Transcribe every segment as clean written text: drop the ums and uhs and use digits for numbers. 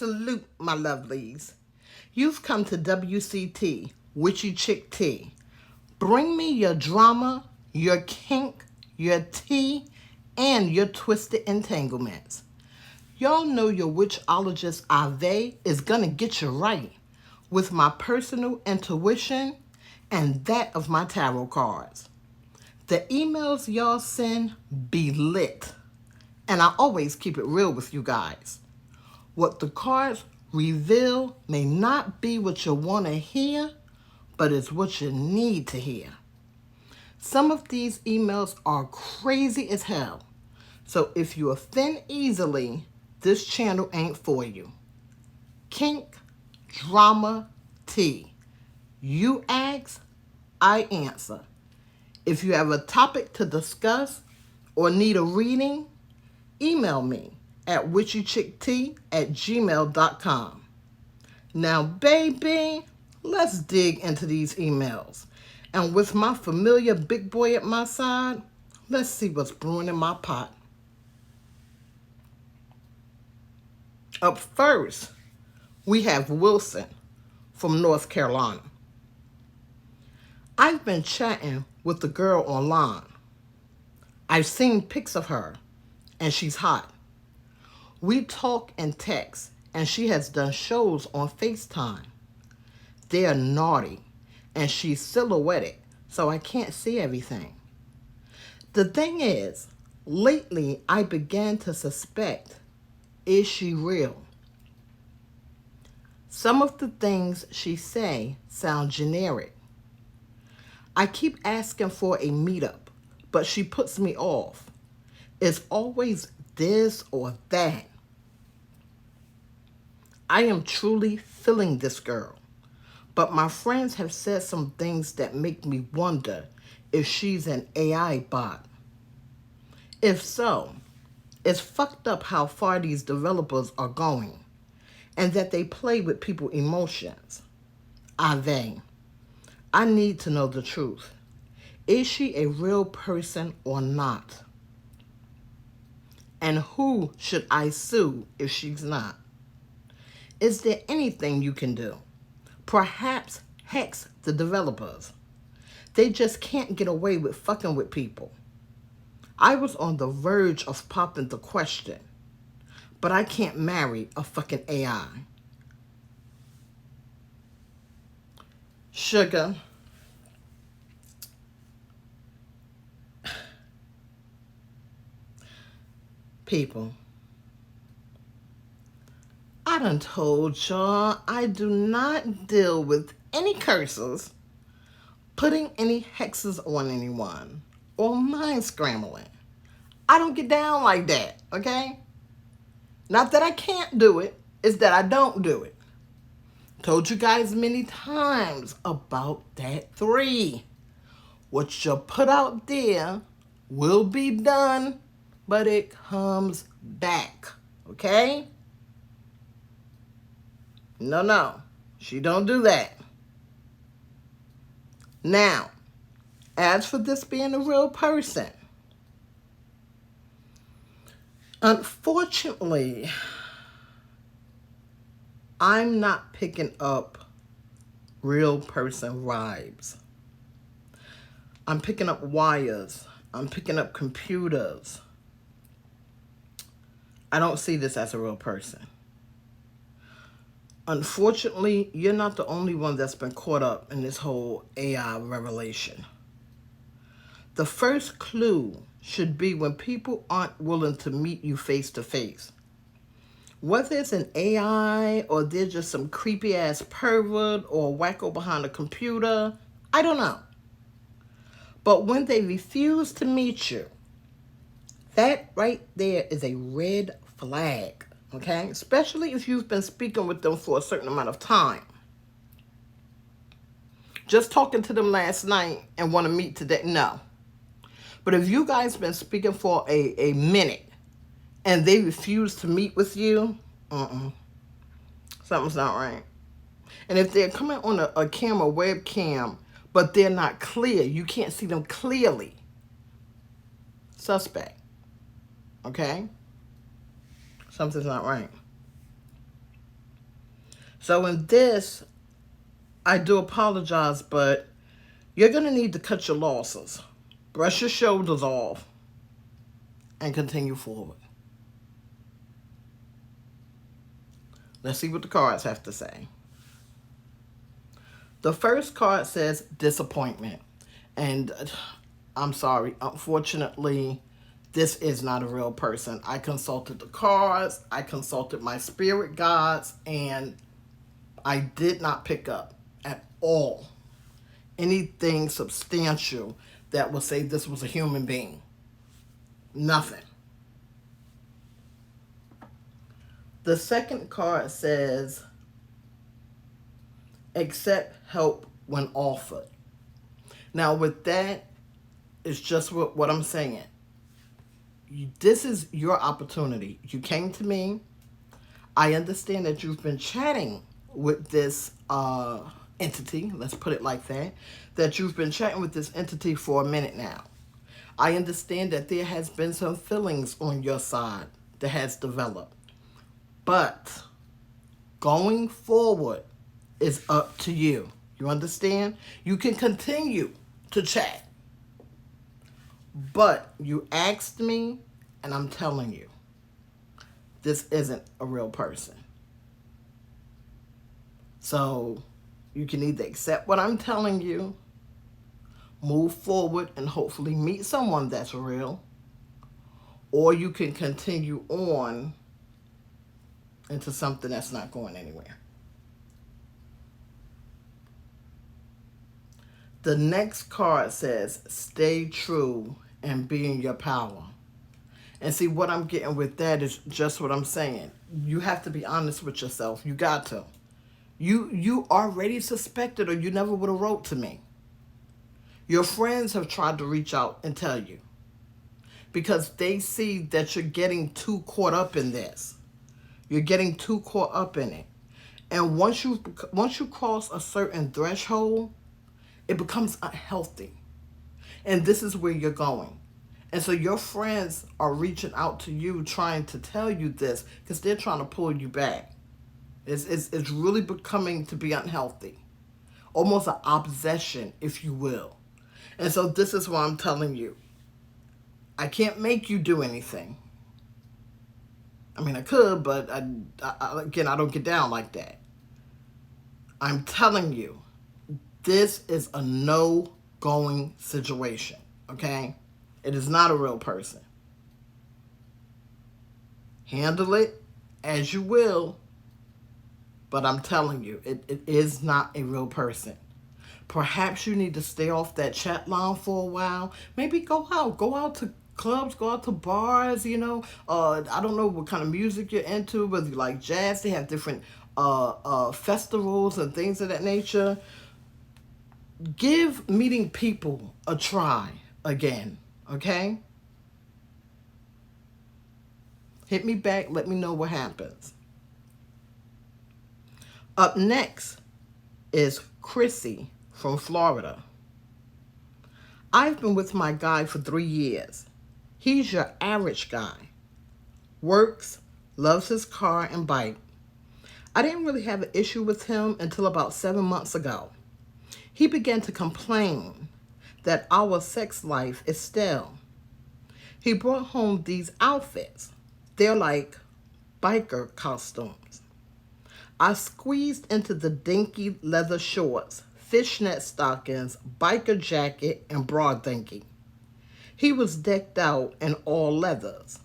Salute, my lovelies. You've come to WCT, Witchy Chick Tea. Bring me your drama, your kink, your tea, and your twisted entanglements. Y'all know your witchologist ahvay is gonna get you right with my personal intuition and that of my tarot cards. The emails y'all send be lit, and I always keep it real with you guys. What the cards reveal may not be what you want to hear, but it's what you need to hear. Some of these emails are crazy as hell, so if you offend easily, this channel ain't for you. Kink, drama, tea. You ask, I answer. If you have a topic to discuss or need a reading, email me at witchychicktea@gmail.com. Now, baby, let's dig into these emails. And with my familiar big boy at my side, let's see what's brewing in my pot. Up first, we have Wilson from North Carolina. I've been chatting with the girl online. I've seen pics of her, and she's hot. We talk and text, and she has done shows on FaceTime. They're naughty, and she's silhouetted, so I can't see everything. The thing is, lately I began to suspect, is she real? Some of the things she say sound generic. I keep asking for a meetup, but she puts me off. It's always this or that. I am truly feeling this girl, but my friends have said some things that make me wonder if she's an AI bot. If so, it's fucked up how far these developers are going and that they play with people's emotions. ahvay, I need to know the truth. Is she a real person or not? And who should I sue if she's not? Is there anything you can do? Perhaps hex the developers. They just can't get away with fucking with people. I was on the verge of popping the question, but I can't marry a fucking AI. Sugar. People. I done told y'all I do not deal with any curses, putting any hexes on anyone, or mind scrambling. I don't get down like that, okay? Not that I can't do it, it's that I don't do it. Told you guys many times about that 3. What you put out there will be done, but it comes back, okay? No, she don't do that. Now, as for this being a real person, unfortunately, I'm not picking up real person vibes. I'm picking up wires. I'm picking up computers. I don't see this as a real person. Unfortunately, you're not the only one that's been caught up in this whole AI revelation. The first clue should be when people aren't willing to meet you face to face. Whether it's an AI or they're just some creepy ass pervert or wacko behind a computer, I don't know. But when they refuse to meet you, that right there is a red flag. Okay, especially if you've been speaking with them for a certain amount of time. Just talking to them last night and want to meet today, no. But if you guys been speaking for a minute and they refuse to meet with you, something's not right. And if they're coming on a camera, webcam, but they're not clear, you can't see them clearly, suspect. Okay? Something's not right. So in this, I do apologize, but you're going to need to cut your losses. Brush your shoulders off and continue forward. Let's see what the cards have to say. The first card says disappointment. And I'm sorry, unfortunately, this is not a real person. I consulted the cards, I consulted my spirit guides, and I did not pick up at all anything substantial that would say this was a human being. Nothing. The second card says accept help when offered. Now with that, it's just what I'm saying. This is your opportunity. You came to me. I understand that you've been chatting with this entity, let's put it like that you've been chatting with this entity for a minute now. I understand that there has been some feelings on your side that has developed. But going forward is up to you. You understand? You can continue to chat. But you asked me, and I'm telling you, this isn't a real person. So you can either accept what I'm telling you, move forward, and hopefully meet someone that's real, or you can continue on into something that's not going anywhere. The next card says, stay true and be in your power. And see, what I'm getting with that is just what I'm saying. You have to be honest with yourself. You got to. You already suspected, or you never would have wrote to me. Your friends have tried to reach out and tell you, because they see that you're getting too caught up in this. You're getting too caught up in it. And once you cross a certain threshold, it becomes unhealthy. And this is where you're going. And so your friends are reaching out to you, trying to tell you this, because they're trying to pull you back. It's really becoming to be unhealthy. Almost an obsession, if you will. And so this is why I'm telling you. I can't make you do anything. I mean, I could, but again, I don't get down like that. I'm telling you, this is a no-going situation, okay? It is not a real person. Handle it as you will, but I'm telling you, it is not a real person. Perhaps you need to stay off that chat line for a while. Maybe go out to clubs, go out to bars, you know. I don't know what kind of music you're into, whether you like jazz. They have different festivals and things of that nature. Give meeting people a try again, okay? Hit me back, let me know what happens. Up next is Chrissy from Florida. I've been with my guy for 3 years. He's your average guy. Works, loves his car and bike. I didn't really have an issue with him until about 7 months ago. He began to complain that our sex life is stale. He brought home these outfits. They're like biker costumes. I squeezed into the dinky leather shorts, fishnet stockings, biker jacket, and broad thinking. He was decked out in all leathers.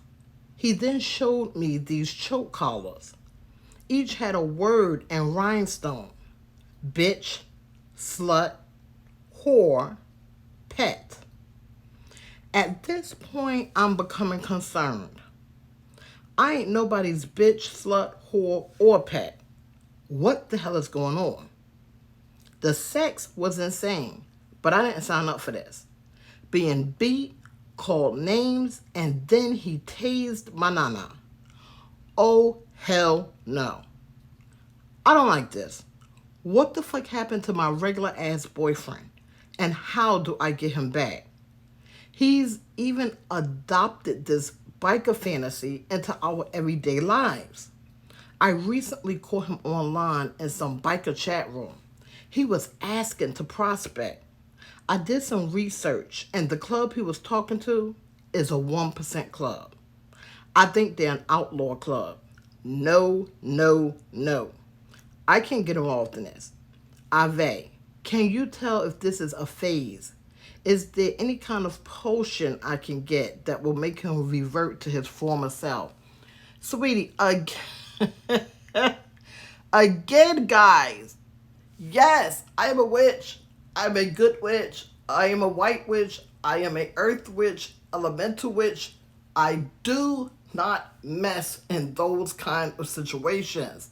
He then showed me these choke collars. Each had a word and rhinestone. Bitch, slut, whore, pet. At this point, I'm becoming concerned. I ain't nobody's bitch, slut, whore, or pet. What the hell is going on? The sex was insane, but I didn't sign up for this. Being beat, called names, and then he tased my nana. Oh, hell no. I don't like this. What the fuck happened to my regular ass boyfriend? And how do I get him back? He's even adopted this biker fantasy into our everyday lives. I recently caught him online in some biker chat room. He was asking to prospect. I did some research, and the club he was talking to is a 1% club. I think they're an outlaw club. No, no, no. I can't get involved in this. Ahvay, can you tell if this is a phase? Is there any kind of potion I can get that will make him revert to his former self? Sweetie, again, again, guys. Yes, I am a witch. I'm a good witch. I am a white witch. I am a earth witch, elemental witch. I do not mess in those kind of situations.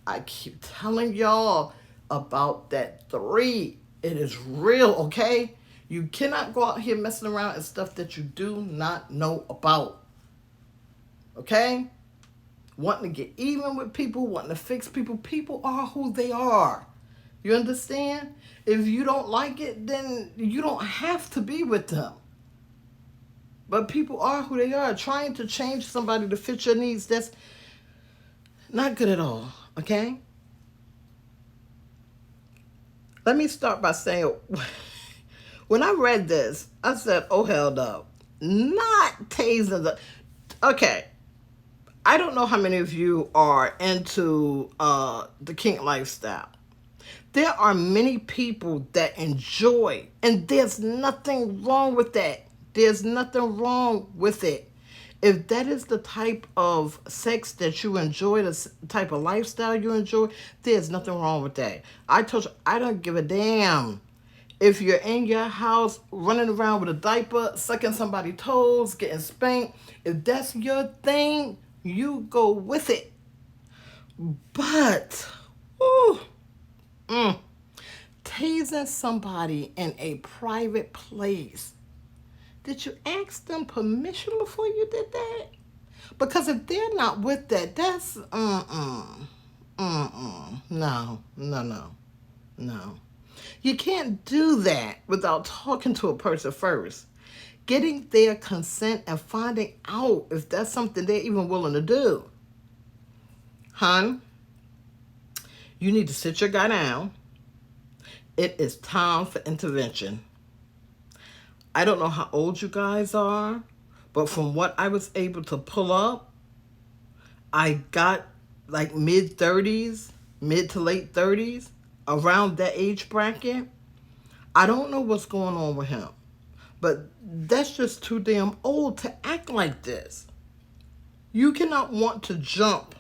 I keep telling y'all about that 3. It is real, okay? You cannot go out here messing around and stuff that you do not know about. Okay? Wanting to get even with people, wanting to fix people. People are who they are. You understand? If you don't like it, then you don't have to be with them. But people are who they are. Trying to change somebody to fit your needs, that's not good at all. Okay? Let me start by saying, when I read this, I said, oh, hell no. Not tasing the... Okay. I don't know how many of you are into the kink lifestyle. There are many people that enjoy, and there's nothing wrong with that. There's nothing wrong with it. If that is the type of sex that you enjoy, the type of lifestyle you enjoy, there's nothing wrong with that. I told you, I don't give a damn if you're in your house running around with a diaper, sucking somebody's toes, getting spanked. If that's your thing, you go with it. But, tasing somebody in a private place, did you ask them permission before you did that? Because if they're not with that, that's, no. You can't do that without talking to a person first. Getting their consent and finding out if that's something they're even willing to do. Hon, you need to sit your guy down. It is time for intervention. I don't know how old you guys are, but from what I was able to pull up, I got like mid-30s, mid to late 30s, around that age bracket. I don't know what's going on with him, but that's just too damn old to act like this. You cannot want to jump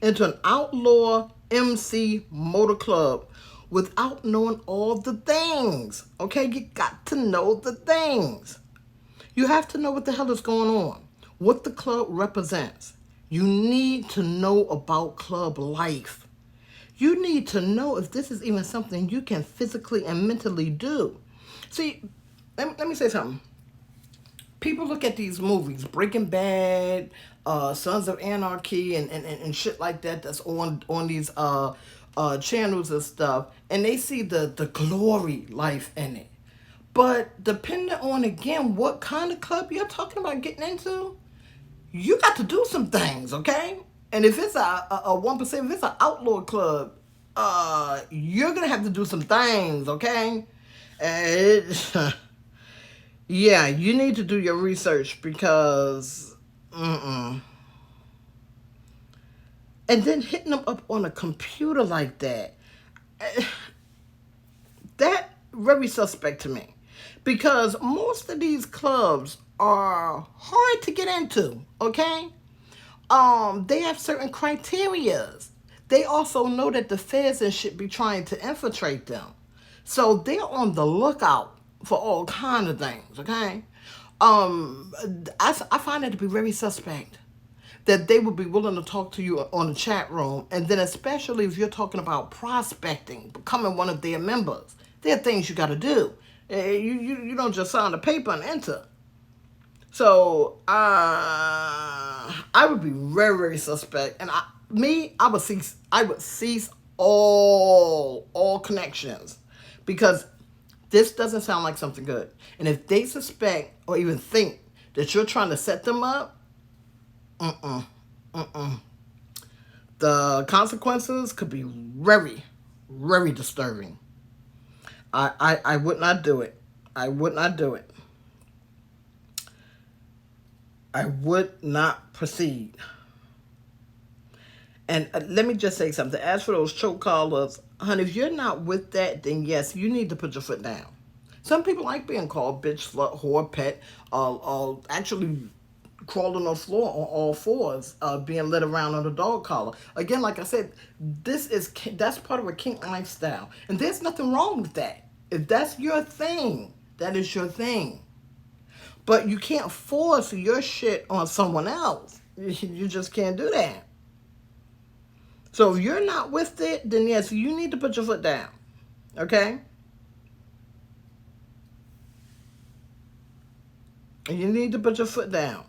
into an outlaw MC motor club without knowing all the things. Okay, you got to know the things. You have to know what the hell is going on, what the club represents. You need to know about club life. You need to know if this is even something you can physically and mentally do. See, let me say something. People look at these movies, Breaking Bad, Sons of Anarchy, and shit like that that's on these channels and stuff, and they see the glory life in it. But depending on, again, what kind of club you're talking about getting into, you got to do some things, okay? And if it's a 1%, if it's an outlaw club, you're going to have to do some things, okay? Yeah, you need to do your research because, And then hitting them up on a computer like that, that very suspect to me. Because most of these clubs are hard to get into, okay? They have certain criterias. They also know that the feds and shit be trying to infiltrate them. So they're on the lookout for all kind of things, okay? I find it to be very suspect that they would be willing to talk to you on the chat room, and then especially if you're talking about prospecting, becoming one of their members. There are things you got to do. You don't just sign the paper and enter. So I would be very, very suspect, and I would cease all connections, because this doesn't sound like something good. And if they suspect or even think that you're trying to set them up, the The consequences could be very, very disturbing. I would not do it. I would not do it. I would not proceed. And let me just say something. As for those choke collars, honey, if you're not with that, then yes, you need to put your foot down. Some people like being called bitch, slut, whore, pet, actually crawling on the floor on all fours, being led around on a dog collar. Again, like I said, that's part of a kink lifestyle, and there's nothing wrong with that. If that's your thing, that is your thing. But you can't force your shit on someone else. You just can't do that. So if you're not with it, then yes, you need to put your foot down. Okay? You need to put your foot down.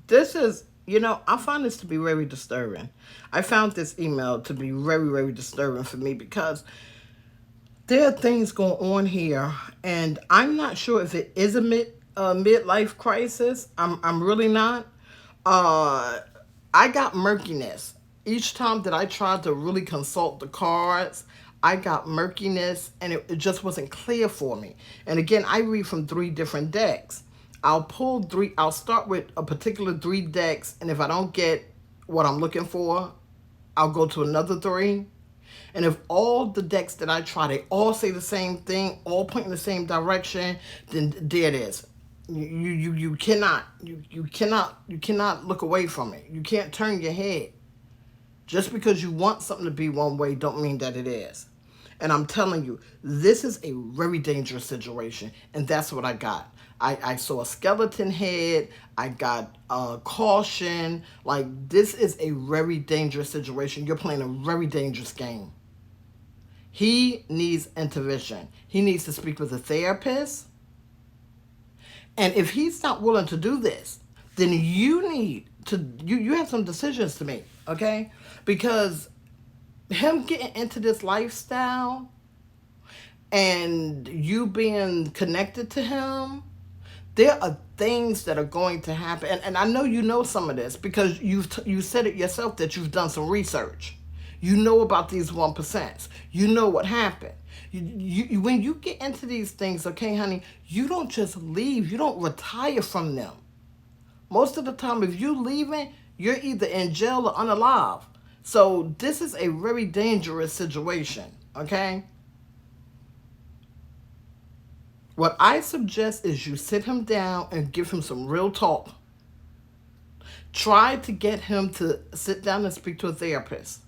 This is, I find this to be very disturbing. I found this email to be very, very disturbing for me because there are things going on here, and I'm not sure if it is a midlife crisis. I'm really not. I got murkiness. Each time that I tried to really consult the cards, I got murkiness, and it just wasn't clear for me. And again, I read from 3 different decks. I'll start with a particular 3 decks, and if I don't get what I'm looking for, I'll go to another 3. And if all the decks that I try, they all say the same thing, all point in the same direction, then there it is. You cannot look away from it. You can't turn your head. Just because you want something to be one way don't mean that it is. And I'm telling you, this is a very dangerous situation, and that's what I got. I saw a skeleton head. I got caution. Like, this is a very dangerous situation. You're playing a very dangerous game. He needs intervention. He needs to speak with a therapist. And if he's not willing to do this, then you have some decisions to make, okay? Because him getting into this lifestyle and you being connected to him, there are things that are going to happen. And I know you know some of this because you said it yourself that you've done some research. You know about these 1%. You know what happened. When you get into these things, okay, honey, you don't just leave. You don't retire from them. Most of the time, if you're leaving, you're either in jail or unalive. So this is a very dangerous situation, okay? What I suggest is you sit him down and give him some real talk. Try to get him to sit down and speak to a therapist.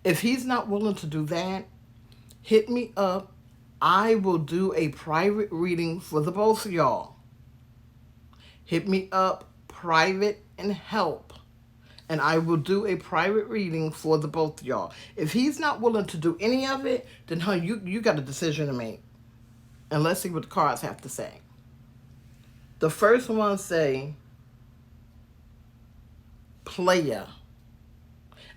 If he's not willing to do that, hit me up. I will do a private reading for the both of y'all. Hit me up, private and help. And I will do a private reading for the both of y'all. If he's not willing to do any of it, then honey, you got a decision to make. And let's see what the cards have to say. The first one say, player.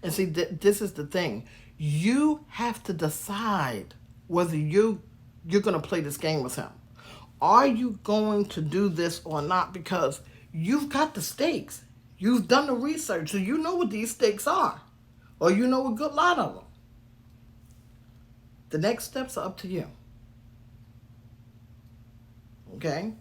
And see, this is the thing. You have to decide whether you're going to play this game with him. Are you going to do this or not? Because you've got the stakes. You've done the research, so you know what these stakes are. Or you know a good lot of them. The next steps are up to you. Okay?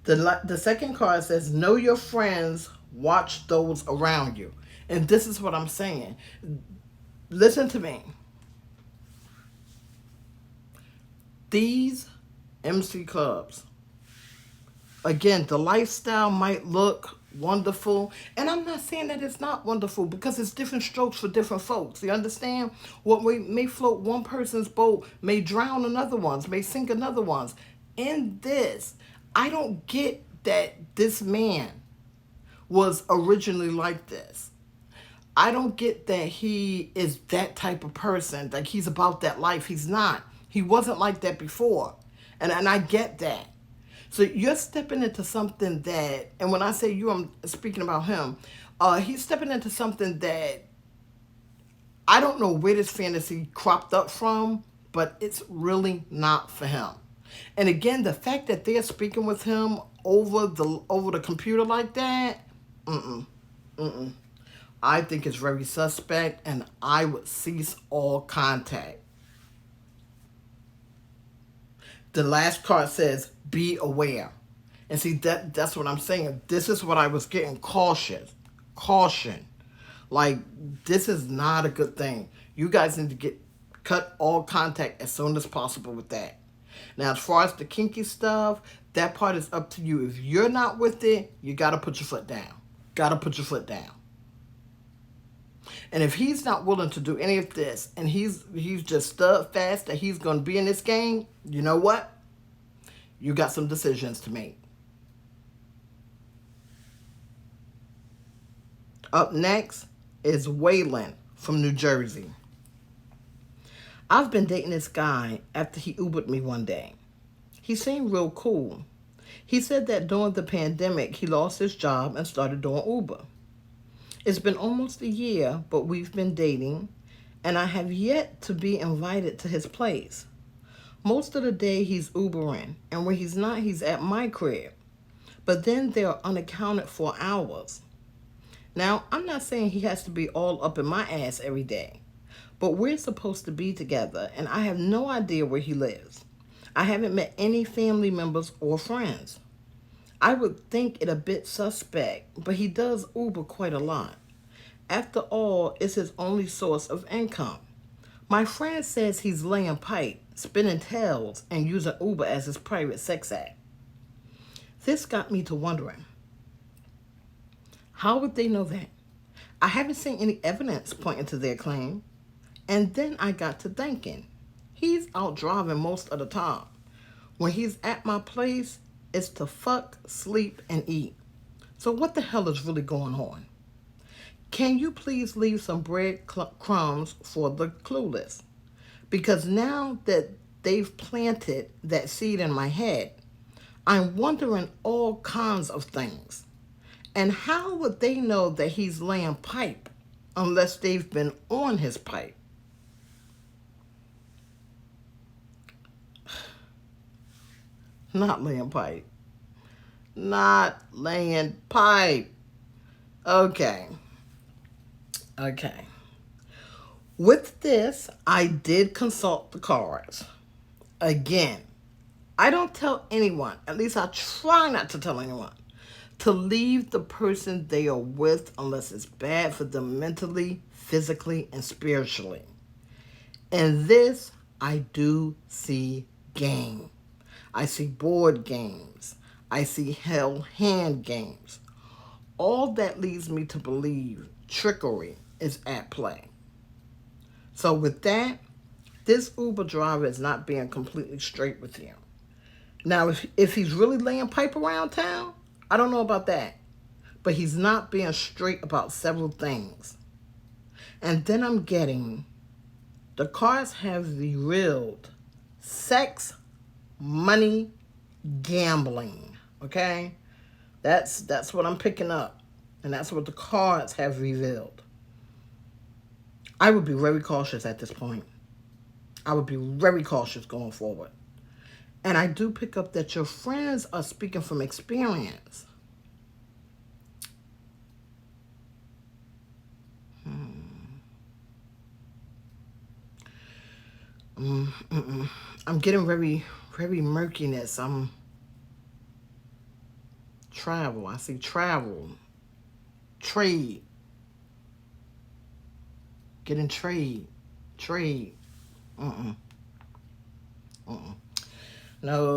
The second card says, know your friends, watch those around you. And this is what I'm saying. Listen to me. These MC clubs, again, the lifestyle might look wonderful. And I'm not saying that it's not wonderful because it's different strokes for different folks. You understand? What may float one person's boat may drown another one's, may sink another one's. In this, I don't get that this man was originally like this. I don't get that he is that type of person, like he's about that life. He's not. He wasn't like that before. And I get that. So you're stepping into something that, and when I say you, I'm speaking about him. He's stepping into something that I don't know where this fantasy cropped up from, but it's really not for him. And again, the fact that they're speaking with him over the computer like that, I think it's very suspect, and I would cease all contact. The last card says, be aware. And see, that's what I'm saying. This is what I was getting, cautious. Caution. Like, this is not a good thing. You guys need to cut all contact as soon as possible with that. Now, as far as the kinky stuff, that part is up to you. If you're not with it, you got to put your foot down. Got to put your foot down. And if he's not willing to do any of this, and he's just steadfast that he's going to be in this game, you know what? You got some decisions to make. Up next is Waylon from New Jersey. I've been dating this guy after he Ubered me one day. He seemed real cool. He said that during the pandemic, he lost his job and started doing Uber. It's been almost a year, but we've been dating, and I have yet to be invited to his place. Most of the day he's Ubering, and when he's not, he's at my crib. But then there are unaccounted for hours. Now, I'm not saying he has to be all up in my ass every day, but we're supposed to be together, and I have no idea where he lives. I haven't met any family members or friends. I would think it a bit suspect, but he does Uber quite a lot. After all, it's his only source of income. My friend says he's laying pipe, spinning tails, and using Uber as his private sex act. This got me to wondering, how would they know that? I haven't seen any evidence pointing to their claim. And then I got to thinking, he's out driving most of the time. When he's at my place, it's to fuck, sleep, and eat. So what the hell is really going on? Can you please leave some bread crumbs for the clueless? Because now that they've planted that seed in my head, I'm wondering all kinds of things. And how would they know that he's laying pipe unless they've been on his pipe? Not laying pipe. Not laying pipe. Okay. With this, I did consult the cards. Again, I don't tell anyone, at least I try not to tell anyone, to leave the person they are with unless it's bad for them mentally, physically, and spiritually. In this, I do see game. I see board games. I see held hand games. All that leads me to believe trickery is at play. So with that, this Uber driver is not being completely straight with you. Now, if he's really laying pipe around town, I don't know about that. But he's not being straight about several things. And then I'm getting, the cards have revealed sex, money, gambling. Okay? That's what I'm picking up. And that's what the cards have revealed. I would be very cautious at this point. I would be very cautious going forward. And I do pick up that your friends are speaking from experience. I'm getting very, very murkiness. Travel. I see travel. Trade. Getting trade. No.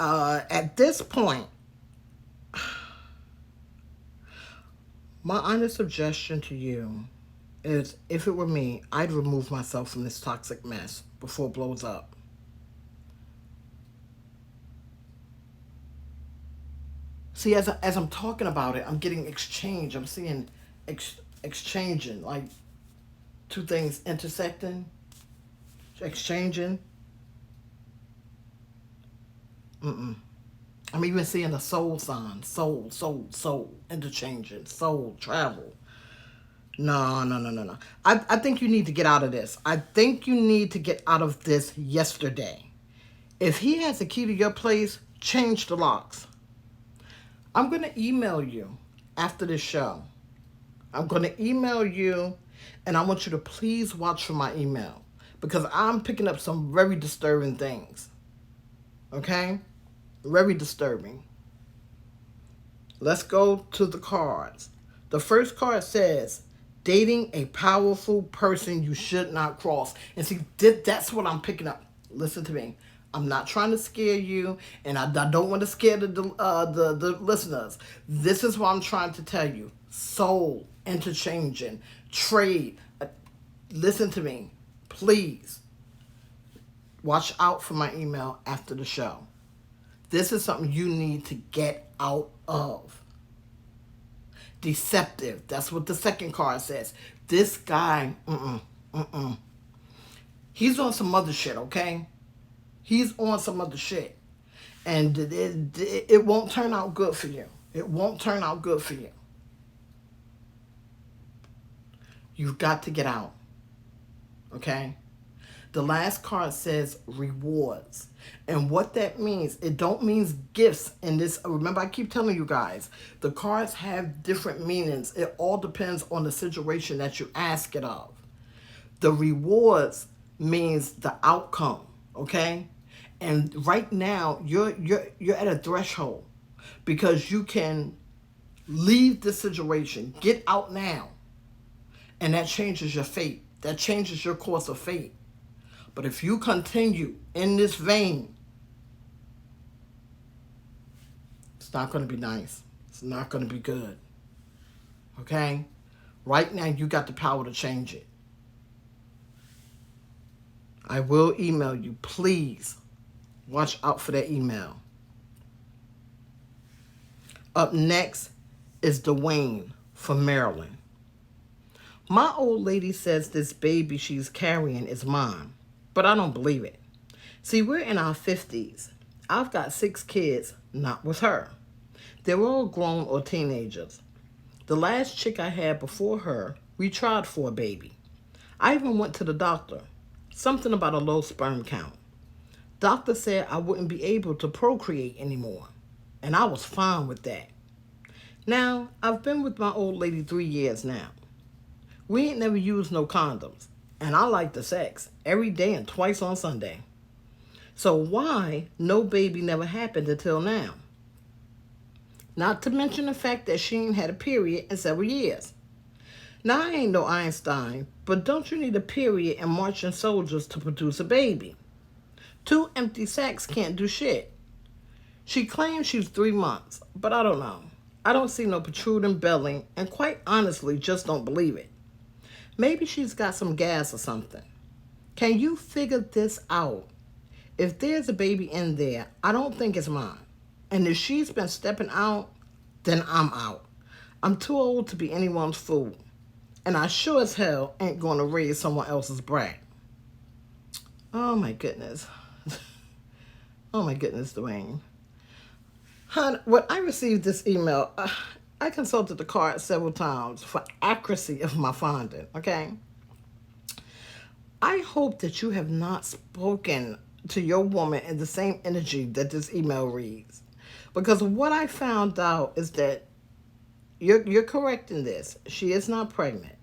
At this point, my honest suggestion to you is, if it were me, I'd remove myself from this toxic mess before it blows up. See, as I'm talking about it, I'm getting exchange. I'm seeing exchanging, like two things intersecting, exchanging. I'm even seeing a soul sign, soul, interchanging, soul, travel. No, no, no, no, no. I think you need to get out of this. I think you need to get out of this yesterday. If he has a key to your place, change the locks. I'm going to email you after this show. I'm going to email you, and I want you to please watch for my email because I'm picking up some very disturbing things. Okay? Very disturbing. Let's go to the cards. The first card says, dating a powerful person you should not cross. And see, that's what I'm picking up. Listen to me. I'm not trying to scare you, and I don't want to scare the listeners. This is what I'm trying to tell you. Soul, interchanging, trade. Listen to me. Please. Watch out for my email after the show. This is something you need to get out of. Deceptive. That's what the second card says. This guy, he's on some other shit, okay? He's on some other shit. And it won't turn out good for you. It won't turn out good for you. You've got to get out. Okay? The last card says rewards. And what that means, it don't mean gifts in this. Remember, I keep telling you guys, the cards have different meanings. It all depends on the situation that you ask it of. The rewards means the outcome, okay? And right now, you're at a threshold because you can leave the situation, get out now, and that changes your fate. That changes your course of fate. But if you continue in this vein, it's not going to be nice. It's not going to be good. Okay? Right now, you got the power to change it. I will email you. Please watch out for that email. Up next is Dwayne from Maryland. My old lady says this baby she's carrying is mine, but I don't believe it. See, we're in our 50s. I've got 6 kids, not with her. They're all grown or teenagers. The last chick I had before her, we tried for a baby. I even went to the doctor. Something about a low sperm count. Doctor said I wouldn't be able to procreate anymore, and I was fine with that. Now, I've been with my old lady 3 years now. We ain't never used no condoms, and I like the sex every day and twice on Sunday. So why no baby never happened until now? Not to mention the fact that she ain't had a period in several years. Now, I ain't no Einstein, but don't you need a period and marching soldiers to produce a baby? 2 empty sacks can't do shit. She claims she's 3 months, but I don't know. I don't see no protruding belly, and quite honestly, just don't believe it. Maybe she's got some gas or something. Can you figure this out? If there's a baby in there, I don't think it's mine. And if she's been stepping out, then I'm out. I'm too old to be anyone's fool. And I sure as hell ain't going to raise someone else's brat. Oh my goodness. Oh my goodness, Dwayne. Hon, when I received this email, I consulted the card several times for accuracy of my finding, okay? I hope that you have not spoken to your woman in the same energy that this email reads. Because what I found out is that you're correct in this. She is not pregnant.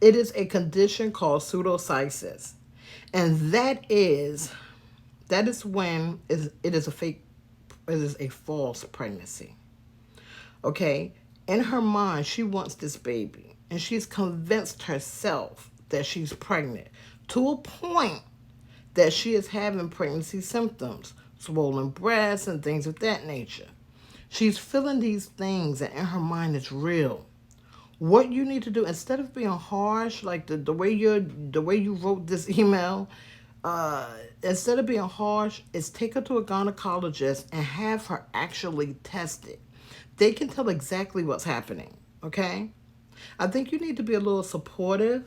It is a condition called pseudocyesis. And that is when it is a false pregnancy. Okay? In her mind, she wants this baby. And she's convinced herself that she's pregnant to a point that she is having pregnancy symptoms, swollen breasts and things of that nature. She's feeling these things and in her mind it's real. What you need to do, instead of being harsh, like the way you wrote this email, instead of being harsh, is take her to a gynecologist and have her actually tested. They can tell exactly what's happening, okay? I think you need to be a little supportive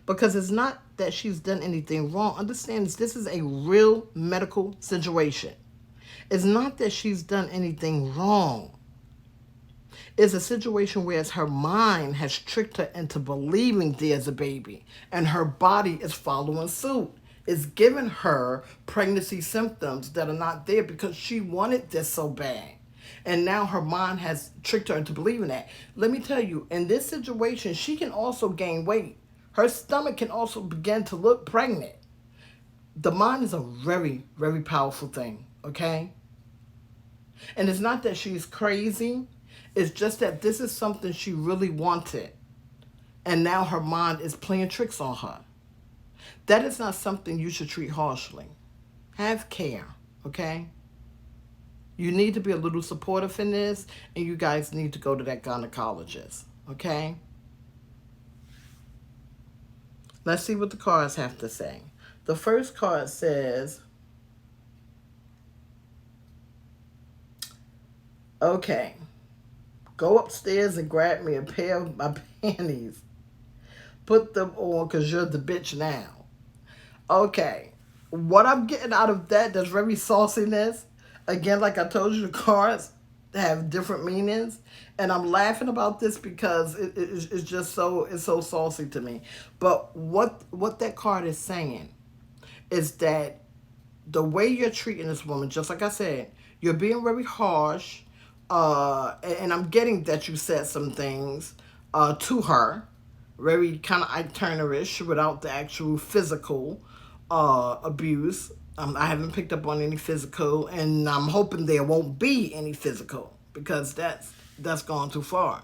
because it's not that she's done anything wrong. Understand this is a real medical situation. It's not that she's done anything wrong. It's a situation where her mind has tricked her into believing there's a baby, and her body is following suit. It's giving her pregnancy symptoms that are not there because she wanted this so bad. And now her mind has tricked her into believing that. Let me tell you, in this situation, she can also gain weight. Her stomach can also begin to look pregnant. The mind is a very, very powerful thing, okay? And it's not that she's crazy. It's just that this is something she really wanted. And now her mind is playing tricks on her. That is not something you should treat harshly. Have care, okay? You need to be a little supportive in this, and you guys need to go to that gynecologist, okay? Let's see what the cards have to say. The first card says, okay, go upstairs and grab me a pair of my panties. Put them on because you're the bitch now. Okay, what I'm getting out of that, there's very sauciness. Again, like I told you, the cards have different meanings. And I'm laughing about this because it's just so, it's so saucy to me. But what that card is saying is that the way you're treating this woman, just like I said, you're being very harsh. And I'm getting that you said some things to her, very kind of itinerarish without the actual physical abuse. I haven't picked up on any physical, and I'm hoping there won't be any physical because that's gone too far.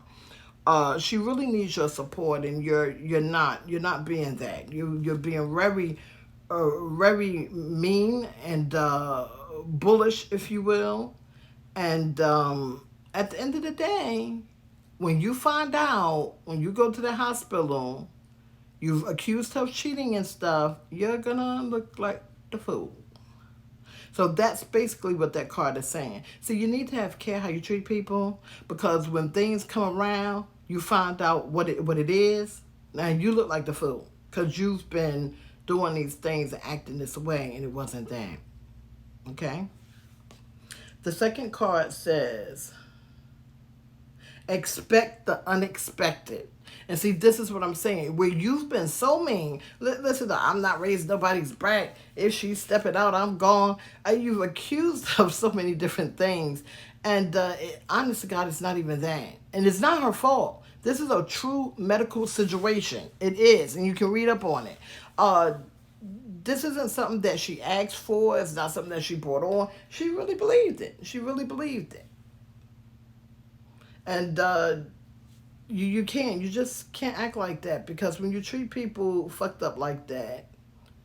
She really needs your support, and you're not being that. You're being very mean and bullish, if you will. And at the end of the day, when you find out, when you go to the hospital, you've accused her of cheating and stuff, you're gonna look like the fool. So that's basically what that card is saying. So you need to have care how you treat people, because when things come around, you find out what it is. Now you look like the fool because you've been doing these things and acting this way, and it wasn't that. Okay? The second card says, expect the unexpected. And see, this is what I'm saying. Where you've been so mean. Listen, I'm not raising nobody's brat. If she's stepping out, I'm gone. You've accused her of so many different things. And honest to God, it's not even that. And it's not her fault. This is a true medical situation. It is. And you can read up on it. This isn't something that she asked for. It's not something that she brought on. She really believed it. She really believed it. And you just can't act like that, because when you treat people fucked up like that,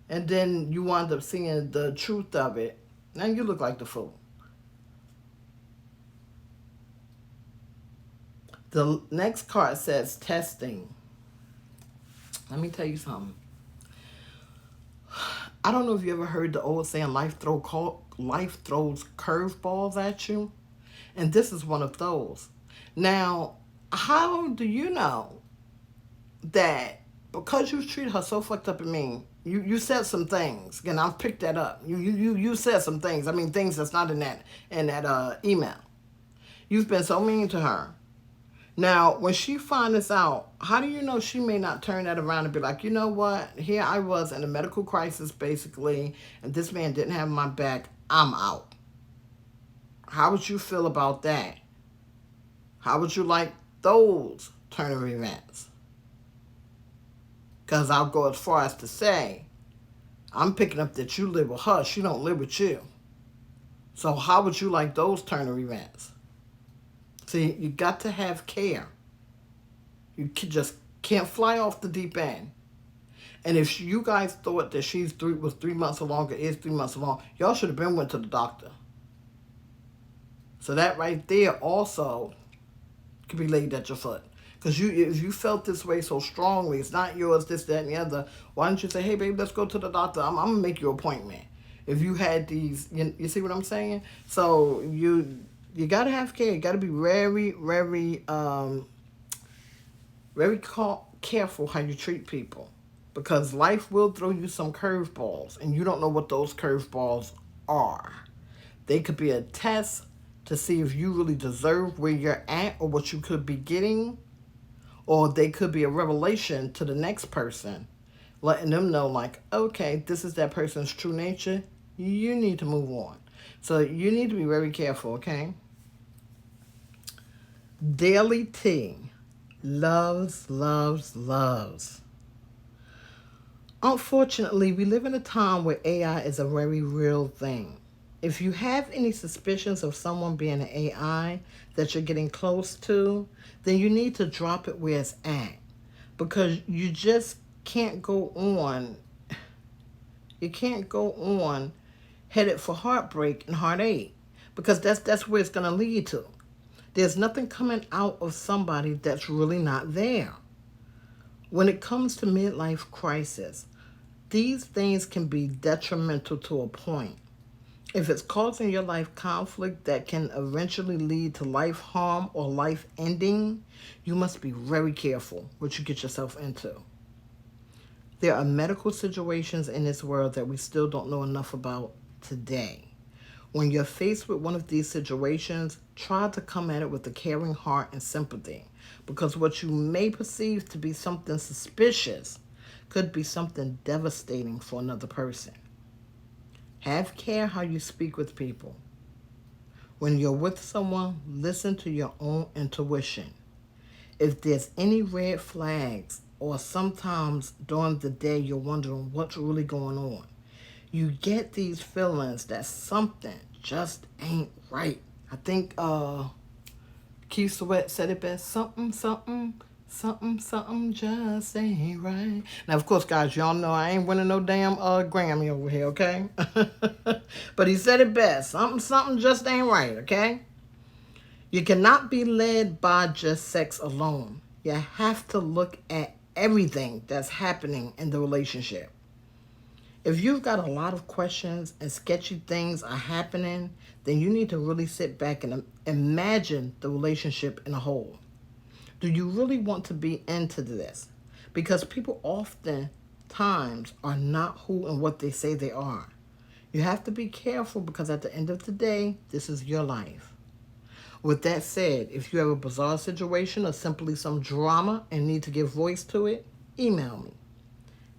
and then you wind up seeing the truth of it, now you look like the fool. The next card says testing. Let me tell you something. I don't know if you ever heard the old saying, life throws curveballs at you. And this is one of those. Now, how do you know that because you treated her so fucked up and mean, you said some things, and I've picked that up. You said some things. I mean, things that's not in that email. You've been so mean to her. Now, when she finds this out, how do you know she may not turn that around and be like, you know what? Here I was in a medical crisis, basically, and this man didn't have my back. I'm out. How would you feel about that? How would you like those turn of events? Because I'll go as far as to say, I'm picking up that you live with her. She don't live with you. So how would you like those turn of events? See, you got to have care. You just can't fly off the deep end. And if you guys thought that was 3 months along or is 3 months along, y'all should have been went to the doctor. So that right there also could be laid at your foot. Because if you felt this way so strongly, it's not yours, this, that, and the other, why don't you say, hey, babe, let's go to the doctor. I'm going to make you an appointment. If you had these, you see what I'm saying? So you got to have care. You got to be very, very, very careful how you treat people. Because life will throw you some curveballs, and you don't know what those curveballs are. They could be a test. to see if you really deserve where you're at or what you could be getting, or they could be a revelation to the next person, letting them know, like, okay, this is that person's true nature. You need to move on. So you need to be very careful, okay? Daily T. Loves, loves, loves. Unfortunately, we live in a time where AI is a very real thing. If you have any suspicions of someone being an AI that you're getting close to, then you need to drop it where it's at. Because you just can't go on. You can't go on headed for heartbreak and heartache. Because that's where it's going to lead to. There's nothing coming out of somebody that's really not there. When it comes to midlife crisis, these things can be detrimental to a point. If it's causing your life conflict that can eventually lead to life harm or life ending, you must be very careful what you get yourself into. There are medical situations in this world that we still don't know enough about today. When you're faced with one of these situations, try to come at it with a caring heart and sympathy, because what you may perceive to be something suspicious could be something devastating for another person. Have care how you speak with people. When you're with someone, listen to your own intuition. If there's any red flags, or sometimes during the day you're wondering what's really going on, you get these feelings that something just ain't right. I think Keith Sweat said it best. Something just ain't right. Now, of course, guys, y'all know I ain't winning no damn Grammy over here, okay? But he said it best. Something just ain't right, okay? You cannot be led by just sex alone. You have to look at everything that's happening in the relationship. If you've got a lot of questions and sketchy things are happening, then you need to really sit back and imagine the relationship in a whole. Do you really want to be into this? Because people oftentimes are not who and what they say they are. You have to be careful, because at the end of the day, this is your life. With that said, if you have a bizarre situation or simply some drama and need to give voice to it, email me.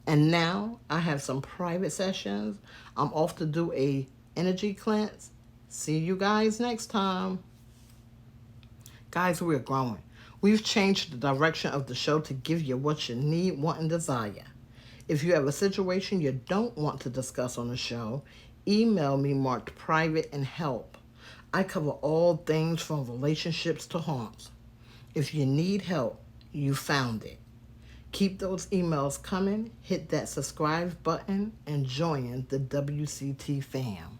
And now I have some private sessions. I'm off to do a energy cleanse. See you guys next time. Guys, we're growing. We've changed the direction of the show to give you what you need, want, and desire. If you have a situation you don't want to discuss on the show, email me marked private and help. I cover all things from relationships to haunts. If you need help, you found it. Keep those emails coming, hit that subscribe button, and join the WCT fam.